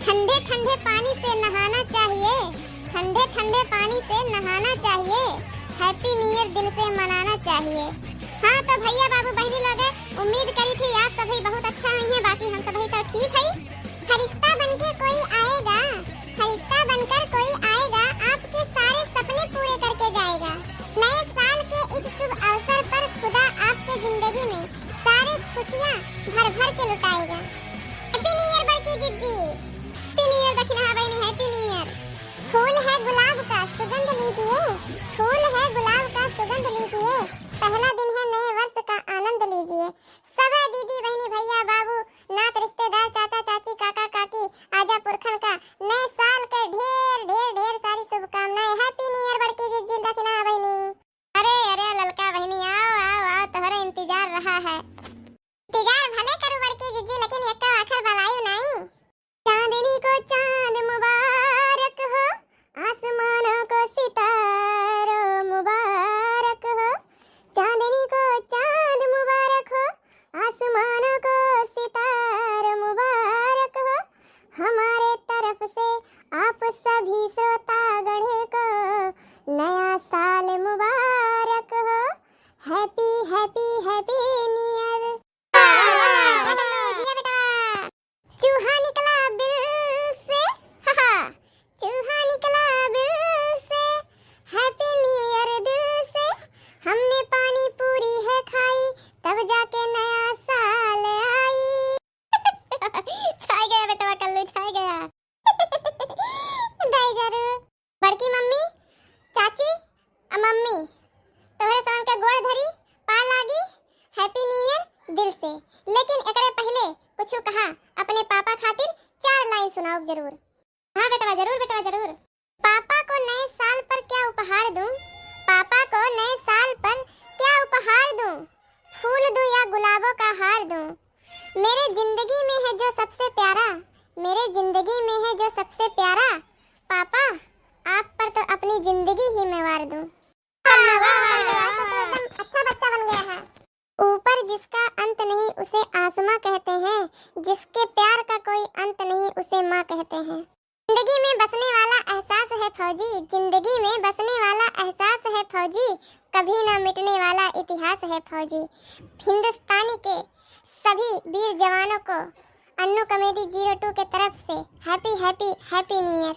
ठंडे ठंडे पानी से नहाना चाहिए, ठंडे ठंडे पानी से नहाना चाहिए, हैप्पी न्यू ईयर दिल से मनाना चाहिए। हाँ तो भैया बाबू बहनी लोग उम्मीद करी थी आप सभी बहुत अच्छा हुई हैं, बाकी हम सभी तो ठीक है। फरिश्ता बनके कोई आएगा, फरिश्ता बनकर कोई आएगा, आपके सारे सपने पूरे करके जाएगा। नए साल के इस शुभ अवसर पर खुदा आपके जिंदगी में सारी खुशियाँ भर भर के लुटाएगा। हैप्पी न्यू ईयर बड़की जिज्जी, हैप्पी न्यू ईयर दक्षिणा बहनी, हैप्पी न्यू ईयर। फूल है गुलाब का सुगंध लीजिए, फूल है गुलाब का सुगंध लीजिए, पहला दिन है नए वर्ष का आनंद लीजिए। सब दीदी बहनी भैया बाबू नात रिश्तेदार चाचा चाची काका काकी आजा पुरखन का नए साल के ढेर ढेर ढेर सारी शुभकामनाएं। हैप्पी न्यू ईयर बड़की जिज्जी दक्षिणा बहनी। अरे अरे ललका बहनी आओ आओ आओ, तुम्हारा इंतजार रहा है। इंतजार भले करूं बड़की जिज्जी, लेकिन एक आखिर बलायू नहीं। चांदनी को चांद मुबारक हो, आसमानों को सितारों मुबारक हो, चांदनी को चांद मुबारक हो, आसमानों को सितारों मुबारक हो, हमारे तरफ से आप सभी श्रोतागण को नया साल मुबारक हो। Happy happy happy new year. चूहा निकला बिल से, चूहा निकला बिल से, हैप्पी न्यू ईयर दिल से, हमने पानी पूरी है खाई, तब जाके नया साल आई। छाई गया बेटा कल्लू, छाई गया। दई जरूर बड़की मम्मी चाची मम्मी तोहरे सान के गोड़ धरी पा लागी हैप्पी न्यू ईयर दिल से। लेकिन एकरे पहले कुछ कहा अपने पापा खातिर 4 लाइन सुनाओ जरूर। हाँ बेटवा जरूर, बेटवा जरूर। पापा को नए साल पर क्या उपहार दूं, पापा को नए साल पर क्या उपहार दूं, फूल दूं या गुलाबों का हार दूं, मेरे जिंदगी में है जो सबसे प्यारा, मेरे जिंदगी में है जो सबसे प्यारा, पापा आप पर तो अपनी जिंदगी ही में वार दूं। एकदम अच्छा बच्चा बन गया है। ऊपर जिसका अंत नहीं उसे आसमां कहते हैं, जिसके प्यार का कोई अंत नहीं उसे माँ कहते हैं। जिंदगी में बसने वाला एहसास है फौजी, जिंदगी में बसने वाला एहसास है फौजी, कभी ना मिटने वाला इतिहास है फौजी। हिंदुस्तानी के सभी वीर जवानों को अन्नू कॉमेडी 02 के तरफ से happy happy happy new year.